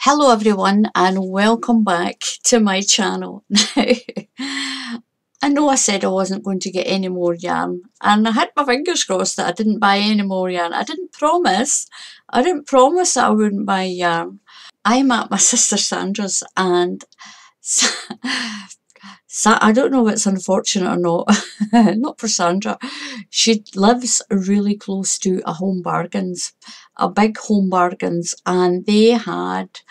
Hello everyone and welcome back to my channel. Now, I know I said I wasn't going to get any more yarn and I had my fingers crossed that I didn't buy any more yarn. I didn't promise that I wouldn't buy yarn. I'm at my sister Sandra's and I don't know if it's unfortunate or not, not for Sandra. She lives really close to a Home Bargains, a big Home Bargains, and they had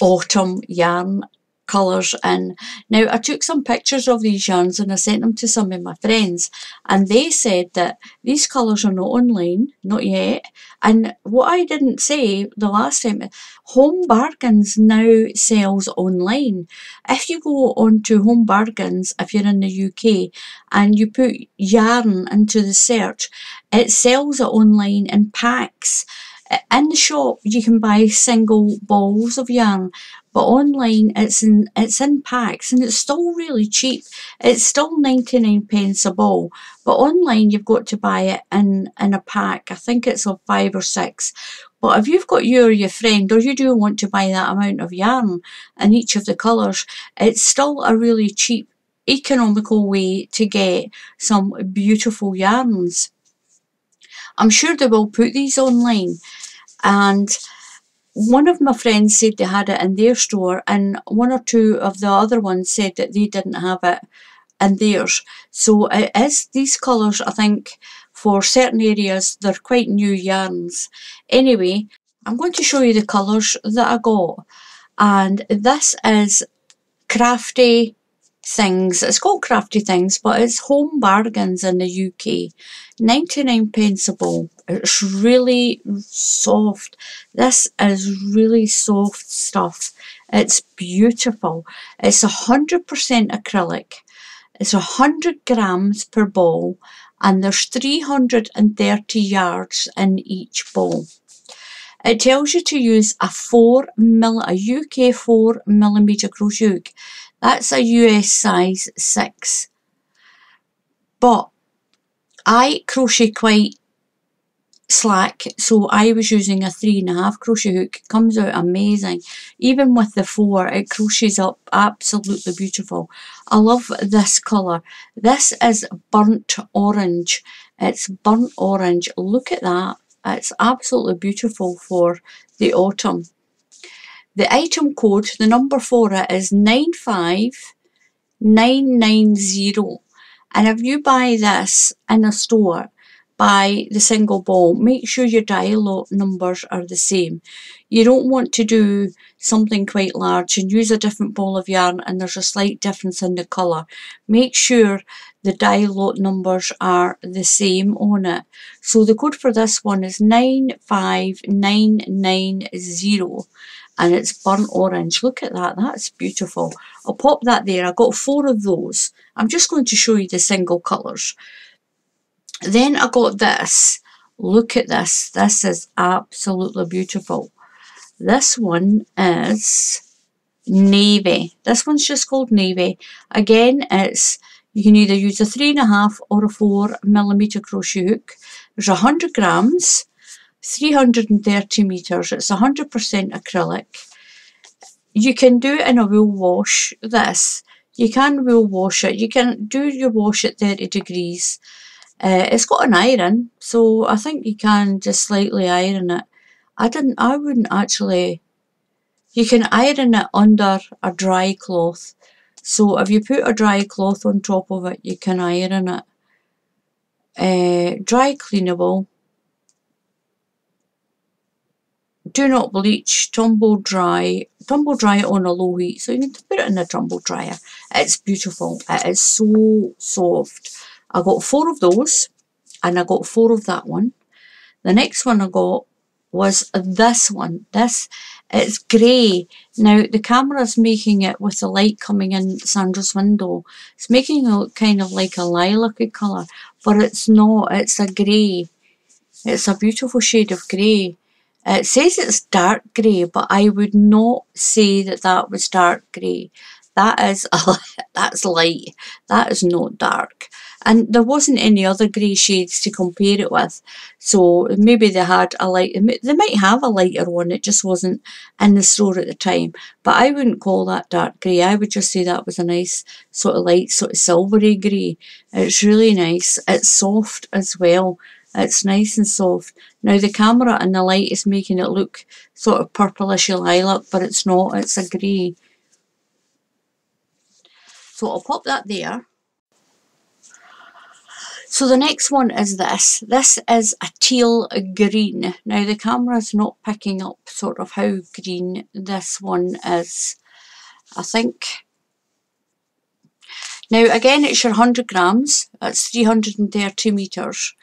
autumn yarn colours in. Now I took some pictures of these yarns and I sent them to some of my friends and they said that these colours are not online, not yet. And what I didn't say the last time, Home Bargains now sells online. If you go onto Home Bargains, if you're in the UK, and you put yarn into the search, it sells it online in packs. In the shop you can buy single balls of yarn, but online it's in packs and it's still really cheap. It's still 99p a ball, but online you've got to buy it in a pack. I think it's of 5 or 6. But if you've got you or your friend, or you do want to buy that amount of yarn in each of the colours, it's still a really cheap, economical way to get some beautiful yarns. I'm sure they will put these online, and one of my friends said they had it in their store and one or two of the other ones said that they didn't have it in theirs. So it is these colours, I think, for certain areas, they're quite new yarns. Anyway, I'm going to show you the colours that I got, and this is Crafty Things. It's called Crafty Things, but it's Home Bargains in the UK. 99p a ball. It's really soft. This is really soft stuff. It's beautiful. It's 100% acrylic. It's 100 grams per ball, and there's 330 yards in each ball. It tells you to use a UK 4mm crochet hook. That's a US size 6. But I crochet quite slack, so I was using a 3.5 crochet hook. It comes out amazing. Even with the 4, it crochets up absolutely beautiful. I love this colour. This is burnt orange. It's burnt orange. Look at that. It's absolutely beautiful for the autumn. The item code, the number for it, is 95990. And if you buy this in a store, buy the single ball, make sure your die lot numbers are the same. You don't want to do something quite large and use a different ball of yarn and there's a slight difference in the colour. Make sure the die lot numbers are the same on it. So the code for this one is 95990. And it's burnt orange. Look at that, that's beautiful. I'll pop that there. I got 4 of those. I'm just going to show you the single colours. Then I got this. Look at this. This is absolutely beautiful. This one is navy. This one's just called navy. Again, you can either use a 3.5 or a 4mm crochet hook. There's 100 grams. 330 meters. It's 100% acrylic. You can do it in a wool wash. This, you can wool wash it. You can do your wash at 30 degrees. It's got an iron, so I think you can just slightly iron it. I wouldn't actually. You can iron it under a dry cloth. So if you put a dry cloth on top of it, you can iron it. Dry cleanable. Do not bleach, tumble dry it on a low heat. So you need to put it in a tumble dryer. It's beautiful. It is so soft. I got 4 of those and I got 4 of that one. The next one I got was this one. It's grey. Now the camera's making it with the light coming in Sandra's window. It's making it look kind of like a lilac colour, but it's not. It's a grey. It's a beautiful shade of grey. It says it's dark grey, but I would not say that was dark grey. That's light. That is not dark. And there wasn't any other grey shades to compare it with, so maybe they had a light, they might have a lighter one, it just wasn't in the store at the time, but I wouldn't call that dark grey. I would just say that was a nice sort of light, sort of silvery grey. It's really nice. It's soft as well. It's nice and soft. Now the camera and the light is making it look sort of purplish lilac, but it's not, it's a grey. So I'll pop that there. So the next one is this. This is a teal green. Now the camera's not picking up sort of how green this one is, I think. Now again, it's your 100 grams. It's 330 metres.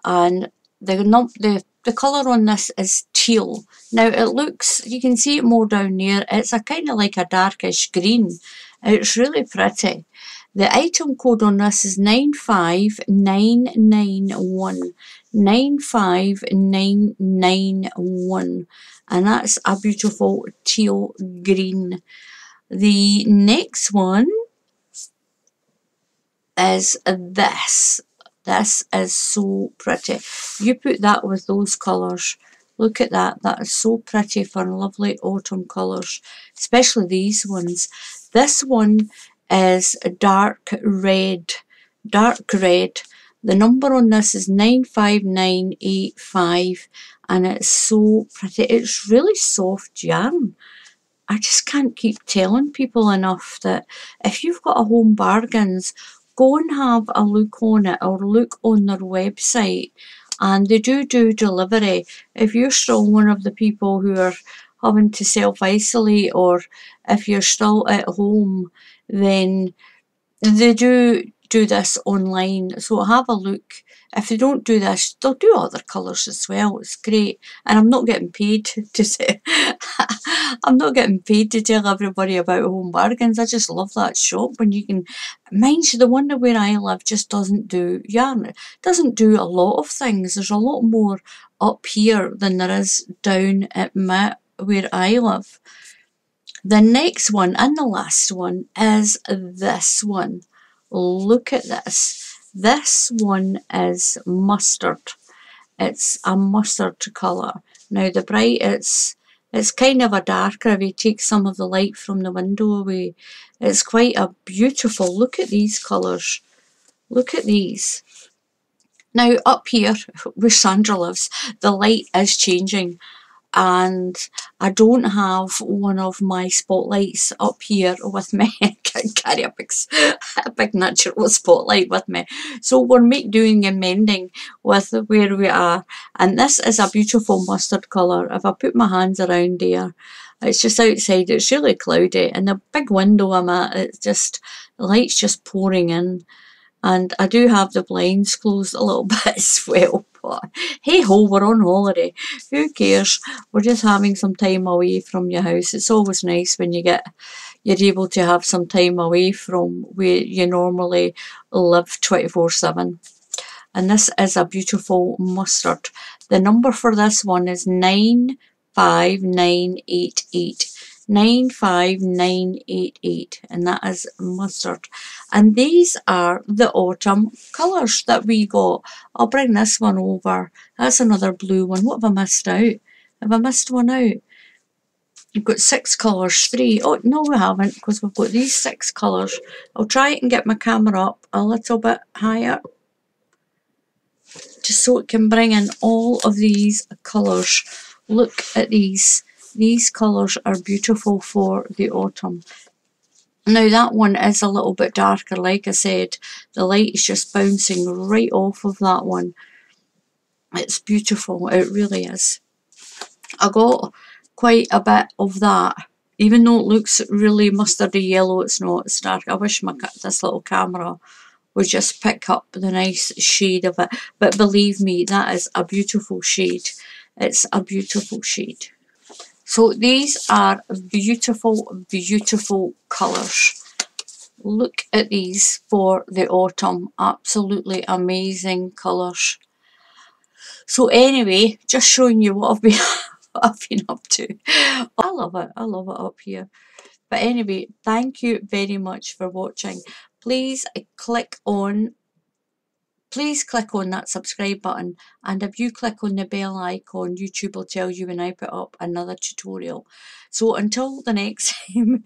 And the colour on this is teal. Now it looks, you can see it more down there. It's a kind of like a darkish green. It's really pretty. The item code on this is 95991. 95991. And that's a beautiful teal green. The next one is this. This is so pretty. You put that with those colours. Look at that. That is so pretty for lovely autumn colours. Especially these ones. This one is a dark red. Dark red. The number on this is 95985. And it's so pretty. It's really soft yarn. I just can't keep telling people enough that if you've got a Home Bargains, go and have a look on it or look on their website, and they do delivery. If you're still one of the people who are having to self-isolate, or if you're still at home, then they do this online. So have a look. If they don't do this, they'll do other colours as well. It's great. And I'm not getting paid to say I'm not getting paid to tell everybody about Home Bargains. I just love that shop when you can. Mind you, the one where I live just doesn't do yarn. It doesn't do a lot of things. There's a lot more up here than there is down at where I live. The next one and the last one is this one. Look at this. This one is mustard. It's a mustard colour. Now the bright, it's kind of a darker if you take some of the light from the window away. It's quite a beautiful, look at these colours. Look at these. Now up here where Sandra lives, the light is changing. And I don't have one of my spotlights up here with me. I can't carry a big natural spotlight with me. So we're doing and mending with where we are. And this is a beautiful mustard colour. If I put my hands around there, it's just outside, it's really cloudy. And the big window I'm at, it's just, the light's just pouring in. And I do have the blinds closed a little bit as well. But hey ho, we're on holiday. Who cares? We're just having some time away from your house. It's always nice when you're able to have some time away from where you normally live 24/7. And this is a beautiful mustard. The number for this one is 95988. 95988, and that is mustard. And these are the autumn colours that we got. I'll bring this one over. That's another blue one. What have I missed out? Have I missed one out? You've got 6 colours, 3. Oh, no, we haven't, because we've got these 6 colours. I'll try and get my camera up a little bit higher, just so it can bring in all of these colours. Look at these. These colours are beautiful for the autumn. Now that one is a little bit darker, like I said. The light is just bouncing right off of that one. It's beautiful, it really is. I got quite a bit of that. Even though it looks really mustardy yellow, it's not, it's dark. I wish this little camera would just pick up the nice shade of it. But believe me, that is a beautiful shade. It's a beautiful shade. So these are beautiful, beautiful colours. Look at these for the autumn. Absolutely amazing colours. So anyway, just showing you what I've been up to. I love it. I love it up here. But anyway, thank you very much for watching. Please click on please click on that subscribe button, and if you click on the bell icon, YouTube will tell you when I put up another tutorial. So until the next time,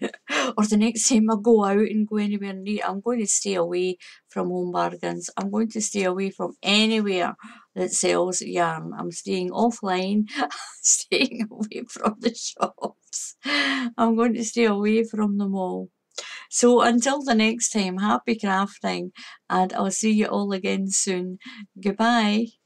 or the next time I go out and go anywhere near, I'm going to stay away from Home Bargains. I'm going to stay away from anywhere that sells yarn. I'm staying offline, staying away from the shops. I'm going to stay away from them all. So until the next time, happy crafting, and I'll see you all again soon. Goodbye.